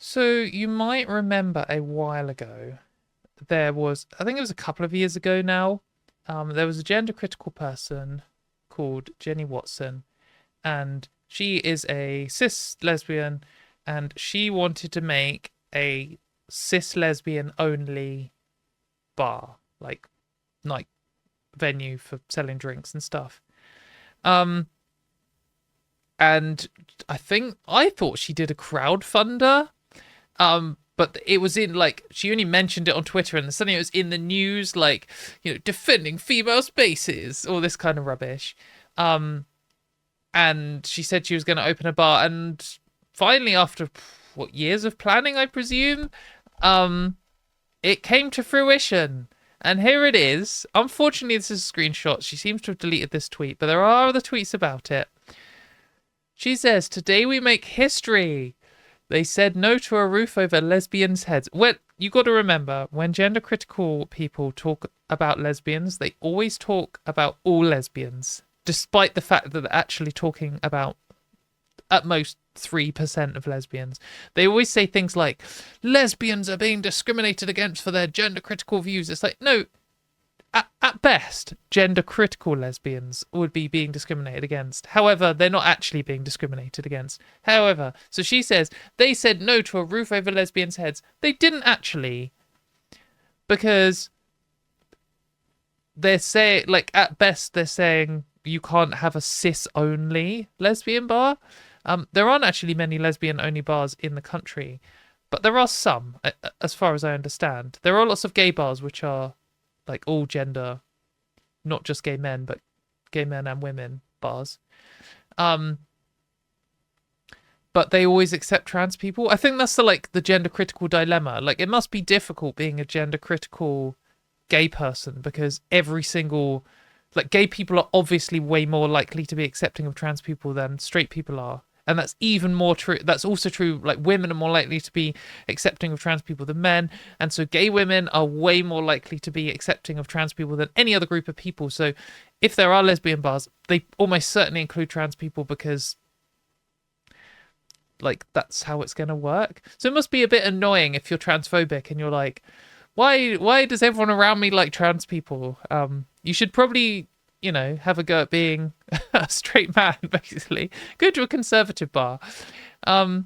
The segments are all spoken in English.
So you might remember a while ago, I think it was a couple of years ago now, there was a gender critical person called Jenny Watson, and she is a cis lesbian, and she wanted to make a cis lesbian only bar, like night venue for selling drinks and stuff. Um, and I thought she did a crowdfunder. But it was in like she only mentioned it on Twitter, and suddenly it was in the news, like defending female spaces, all this kind of rubbish. Um, and she said she was going to open a bar, and finally, after what years of planning, I presume, um, it came to fruition. And here it is. Unfortunately, this is a screenshot. She seems to have deleted this tweet, but there are other tweets about it. She says, "Today we make history. They said no to a roof over lesbians' heads." Well, you got to remember, when gender critical people talk about lesbians, they always talk about all lesbians, despite the fact that they're actually talking about at most 3% of lesbians. They always say things like, lesbians are being discriminated against for their gender critical views. It's like, no, at best, gender critical lesbians would be being discriminated against. However, they're not actually being discriminated against. However, so she says, they said no to a roof over lesbians' heads. They didn't actually, because they're saying, like, at best, they're saying you can't have a cis-only lesbian bar. There aren't actually many lesbian-only bars in the country, but there are some, as far as I understand. There are lots of gay bars which are like all gender, not just gay men, but gay men and women bars. But they always accept trans people. I think that's the gender critical dilemma. Like, it must be difficult being a gender critical gay person, because every single, like, gay people are obviously way more likely to be accepting of trans people than straight people are. And that's even more true. That's also true. Like, women are more likely to be accepting of trans people than men. And so gay women are way more likely to be accepting of trans people than any other group of people. So if there are lesbian bars, they almost certainly include trans people, because, like, that's how it's going to work. So it must be a bit annoying if you're transphobic and you're like, why does everyone around me like trans people? You should probably, have a go at being a straight man, basically. Go to a conservative bar. But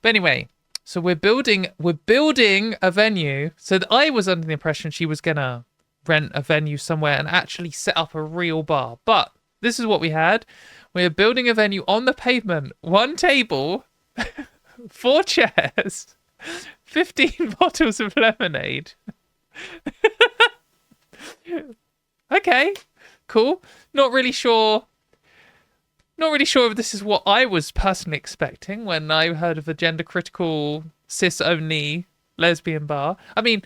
anyway, so we're building a venue. So that I was under the impression she was gonna rent a venue somewhere and actually set up a real bar. But this is what we had. We're building a venue on the pavement. 1 table, 4 chairs, 15 bottles of lemonade. Okay, cool. Not really sure if this is what I was personally expecting when I heard of a gender critical cis only lesbian bar. I mean,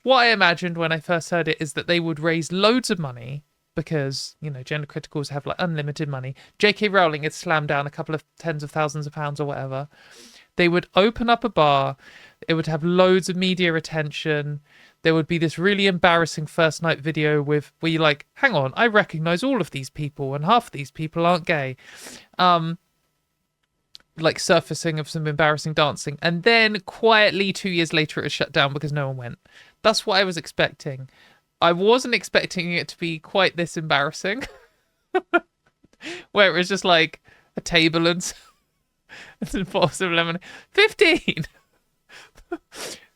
what I imagined when I first heard it is that they would raise loads of money, because, gender criticals have like unlimited money. J.K. Rowling had slammed down a couple of tens of thousands of pounds or whatever. They would open up a bar. It would have loads of media attention. There would be this really embarrassing first night video where you're like, hang on, I recognize all of these people and half of these people aren't gay. Like surfacing of some embarrassing dancing. And then quietly 2 years later, it was shut down because no one went. That's what I was expecting. I wasn't expecting it to be quite this embarrassing. Where it was just like a table and some bottles of lemonade. 15!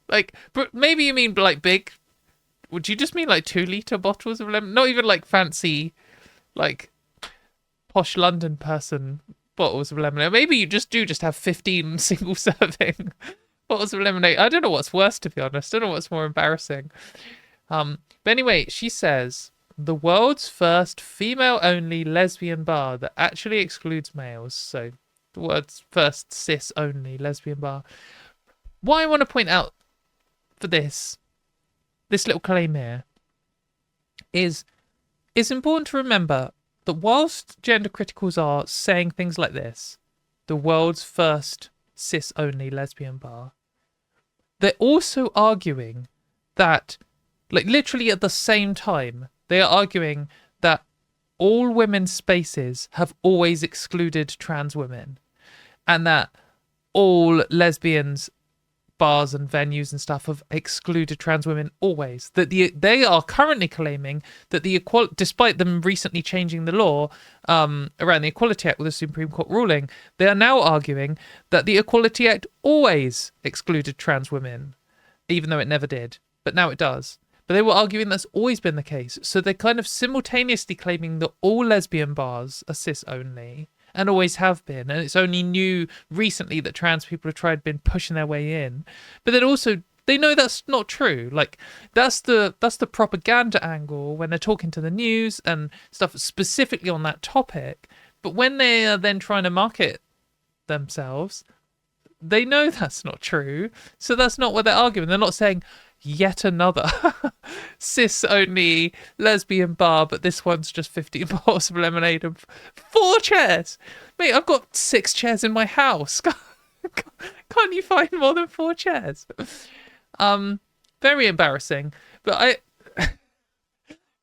Like, maybe you mean like big. Would you just mean like 2-litre bottles of lemon? Not even like fancy, like posh London person bottles of lemonade. Maybe you just have 15 single serving bottles of lemonade. I don't know what's worse, to be honest. I don't know what's more embarrassing. But anyway, she says, the world's first female-only lesbian bar that actually excludes males. So the world's first cis-only lesbian bar. What I want to point out for this little claim here is it's important to remember that whilst gender criticals are saying things like this, the world's first cis-only lesbian bar, they're also arguing that, like, literally at the same time, they are arguing that all women's spaces have always excluded trans women, and that all lesbians bars and venues and stuff have excluded trans women always. That they are currently claiming that despite them recently changing the law around the Equality Act with the Supreme Court ruling, they are now arguing that the Equality Act always excluded trans women, even though it never did, but now it does. But they were arguing that's always been the case. So they're kind of simultaneously claiming that all lesbian bars are cis only, and always have been, and it's only new recently that trans people have been pushing their way in. But then also they know that's not true. Like that's the propaganda angle when they're talking to the news and stuff specifically on that topic. But when they are then trying to market themselves, they know that's not true. So that's not what they're arguing. They're not saying yet another cis only lesbian bar, but this one's just 15 bottles of lemonade and 4 chairs. Mate, I've got 6 chairs in my house. Can't you find more than 4 chairs? Very embarrassing. But it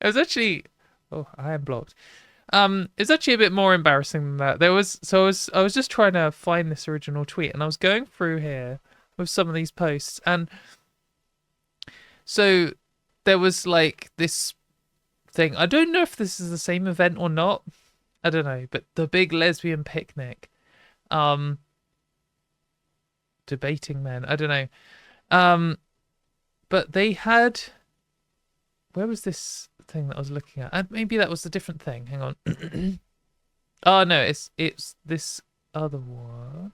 was actually, oh, I am blocked. It's actually a bit more embarrassing than that. I was just trying to find this original tweet, and I was going through here with some of these posts, and so there was like this thing. I don't know if this is the same event or not. I don't know, but the big lesbian picnic, debating men. I don't know. But they had, where was this thing that I was looking at? Maybe that was a different thing. Hang on. Oh no, it's this other one.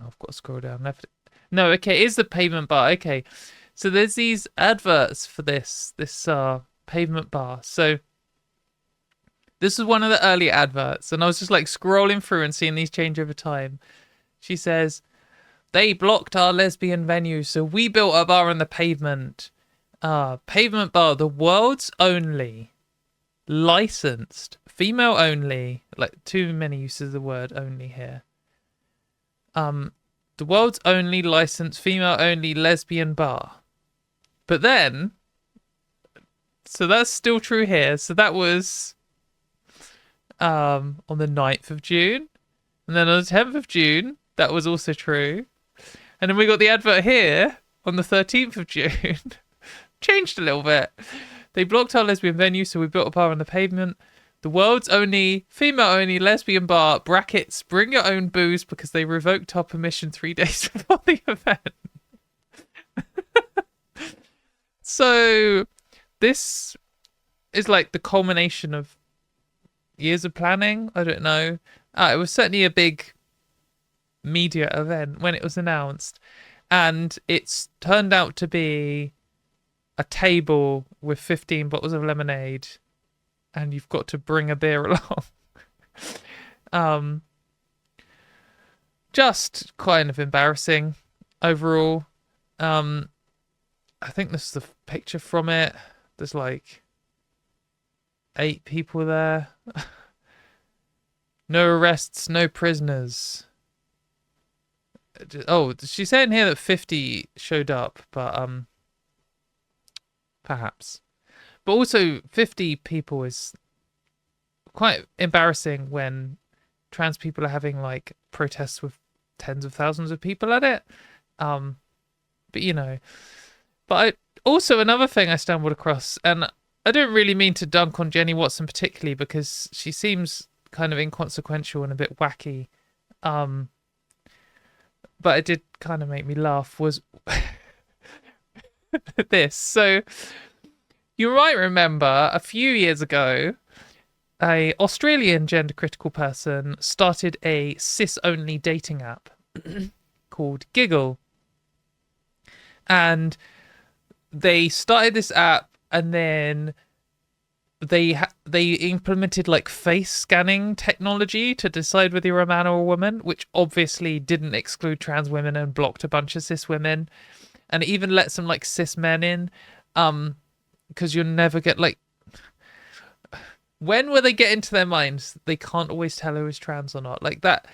Oh, I've got to scroll down left. No, okay, it is the pavement bar. Okay, so there's these adverts for this pavement bar. So this is one of the early adverts, and I was just like scrolling through and seeing these change over time. She says, they blocked our lesbian venue, so we built a bar on the pavement. Pavement bar, the world's only licensed, female only, like too many uses of the word only here. The world's only licensed female only lesbian bar. But then, so that's still true here. So that was on the 9th of June. And then on the 10th of June, that was also true. And then we got the advert here on the 13th of June. Changed a little bit. They blocked our lesbian venue, so we built a bar on the pavement. The world's only female-only lesbian bar, brackets, bring your own booze, because they revoked our permission 3 days before the event. So this is like the culmination of years of planning. I don't know. It was certainly a big media event when it was announced. And it's turned out to be a table with 15 bottles of lemonade, and you've got to bring a beer along. Just kind of embarrassing overall. I think this is the picture from it. There's like 8 people there. No arrests, no prisoners. Oh, she's saying here that 50 showed up, but perhaps. But also 50 people is quite embarrassing when trans people are having like protests with tens of thousands of people at it. But you know, also another thing I stumbled across, and I don't really mean to dunk on Jenny Watson particularly because she seems kind of inconsequential and a bit wacky. But it did kind of make me laugh was this. So you might remember a few years ago, a Australian gender critical person started a cis-only dating app called Giggle. And they started this app, and then they implemented like face scanning technology to decide whether you're a man or a woman, which obviously didn't exclude trans women and blocked a bunch of cis women. And it even let some like cis men in. Because you'll never get like, when will they get into their minds they can't always tell who is trans or not? Like that,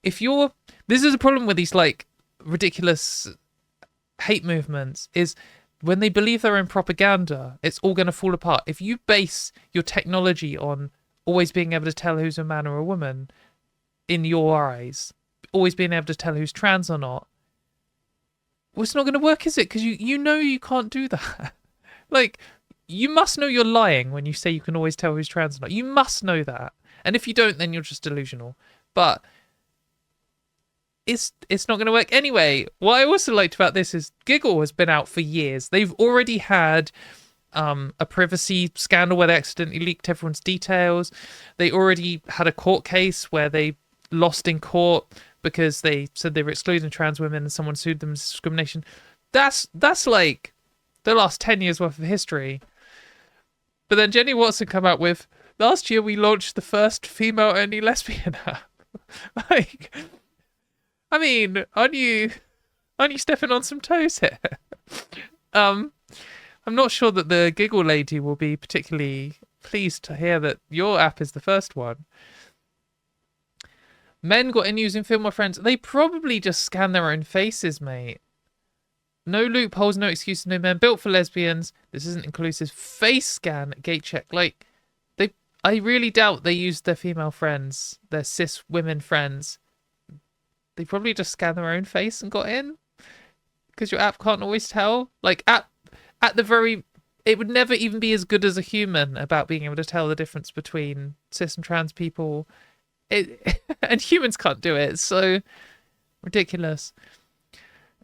this is a problem with these like ridiculous hate movements, is when they believe they're in propaganda, it's all going to fall apart. If you base your technology on always being able to tell who's a man or a woman in your eyes, always being able to tell who's trans or not. Well, it's not going to work, is it? Because you know you can't do that. Like, you must know you're lying when you say you can always tell who's trans or not. You must know that. And if you don't, then you're just delusional. But it's not going to work anyway. What I also liked about this is Giggle has been out for years. They've already had a privacy scandal where they accidentally leaked everyone's details. They already had a court case where they lost in court because they said they were excluding trans women and someone sued them as discrimination. That's like the last 10 years worth of history. But then Jenny Watson come out with, last year we launched the first female-only lesbian app. Like, I mean, aren't you stepping on some toes here? I'm not sure that the Giggle lady will be particularly pleased to hear that your app is the first one. Men got in using Film My Friends. They probably just scan their own faces, mate. No loopholes, no excuses, no men. Built for lesbians. This isn't inclusive. Face scan, gate check. Like, I really doubt they used their female friends, their cis women friends. They probably just scanned their own face and got in. Because your app can't always tell. Like, at the very... It would never even be as good as a human about being able to tell the difference between cis and trans people. And humans can't do it. So ridiculous.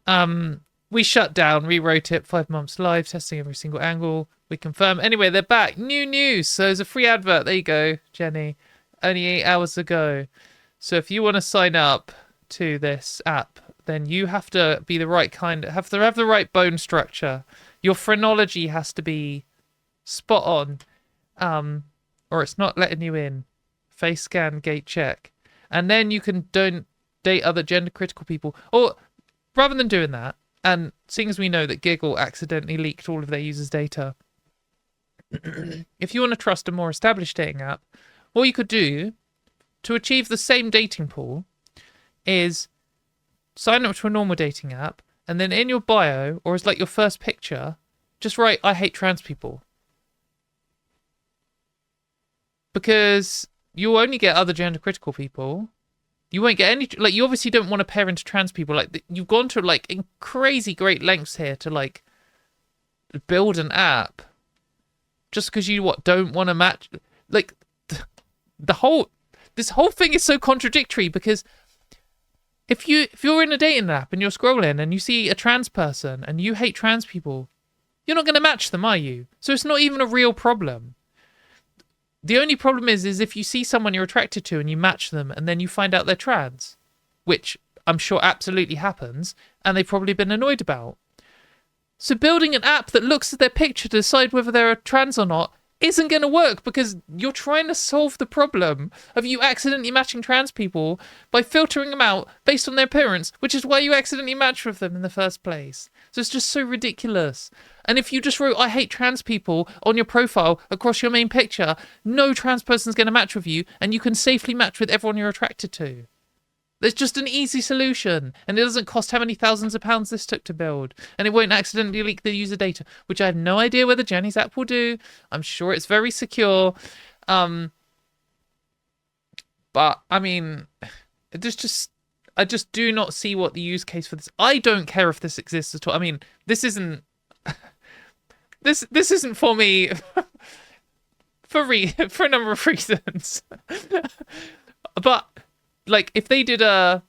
We shut down, rewrote it, 5 months live, testing every single angle. We confirm. Anyway, they're back. New news. So there's a free advert. There you go, Jenny. Only 8 hours ago. So if you want to sign up to this app, then you have to be the right kind, have the right bone structure. Your phrenology has to be spot on, or it's not letting you in. Face scan, gate check, and then you can don't date other gender critical people. Or rather than doing that, and seeing as we know that Giggle accidentally leaked all of their users' data, if you want to trust a more established dating app, what you could do to achieve the same dating pool is sign up to a normal dating app, and then in your bio, or as like your first picture, just write, I hate trans people. Because you'll only get other gender critical people. You won't get any, like, you obviously don't want to pair into trans people. Like, you've gone to, like, in crazy great lengths here to, like, build an app just because you, don't want to match. Like, this whole thing is so contradictory because if you're in a dating app and you're scrolling and you see a trans person and you hate trans people, you're not going to match them, are you? So it's not even a real problem. The only problem is if you see someone you're attracted to and you match them and then you find out they're trans, which I'm sure absolutely happens, and they've probably been annoyed about. So building an app that looks at their picture to decide whether they're trans or not isn't going to work because you're trying to solve the problem of you accidentally matching trans people by filtering them out based on their appearance, which is why you accidentally matched with them in the first place. So it's just so ridiculous. And if you just wrote, I hate trans people on your profile across your main picture, no trans person's going to match with you and you can safely match with everyone you're attracted to. There's just an easy solution, and it doesn't cost how many thousands of pounds this took to build, and it won't accidentally leak the user data, which I have no idea whether Jenny's app will do. I'm sure it's very secure. But I mean, I just do not see what the use case for this. I don't care if this exists at all. I mean, this isn't this isn't for me for a number of reasons. But like, if they did a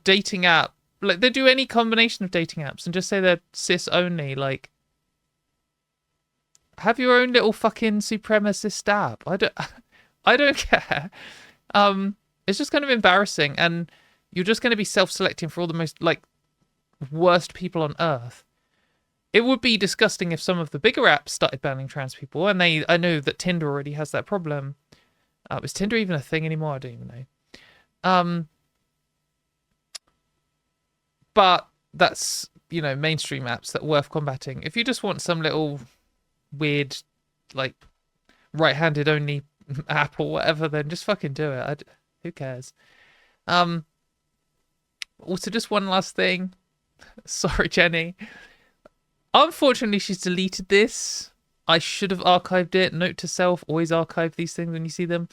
dating app, like they do any combination of dating apps and just say they're cis only, like, have your own little fucking supremacist app. I don't care. It's just kind of embarrassing, and you're just going to be self-selecting for all the most, like, worst people on earth. It would be disgusting if some of the bigger apps started banning trans people, and I know that Tinder already has that problem. Is Tinder even a thing anymore? I don't even know. But that's, mainstream apps that are worth combating. If you just want some little weird, like, right-handed only app or whatever, then just fucking do it. Who cares? Also, just one last thing. Sorry, Jenny. Unfortunately, she's deleted this. I should have archived it. Note to self, always archive these things when you see them.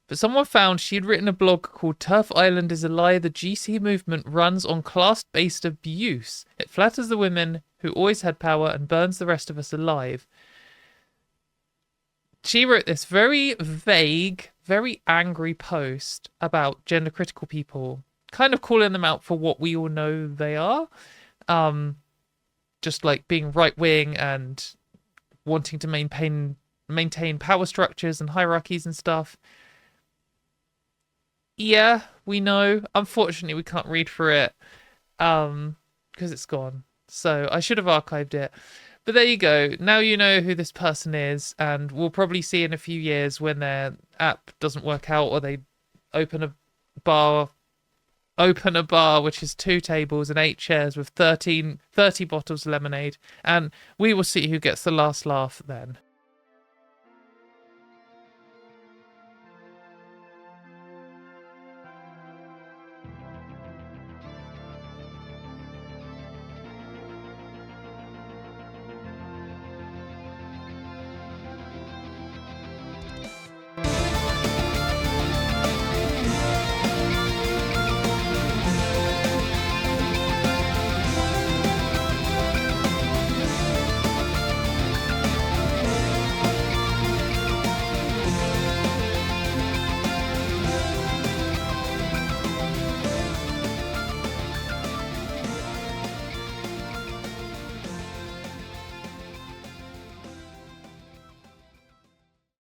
But someone found she'd written a blog called Turf Island is a Lie. The GC movement runs on class-based abuse. It flatters the women who always had power and burns the rest of us alive. She wrote this very vague, very angry post about gender critical people, kind of calling them out for what we all know they are. Just like being right-wing and wanting to maintain power structures and hierarchies and stuff. Yeah, we know. Unfortunately, we can't read through it because it's gone. So I should have archived it. But there you go. Now you know who this person is, and we'll probably see in a few years when their app doesn't work out or they open a bar which is 2 tables and 8 chairs with 30 bottles of lemonade, and we will see who gets the last laugh then.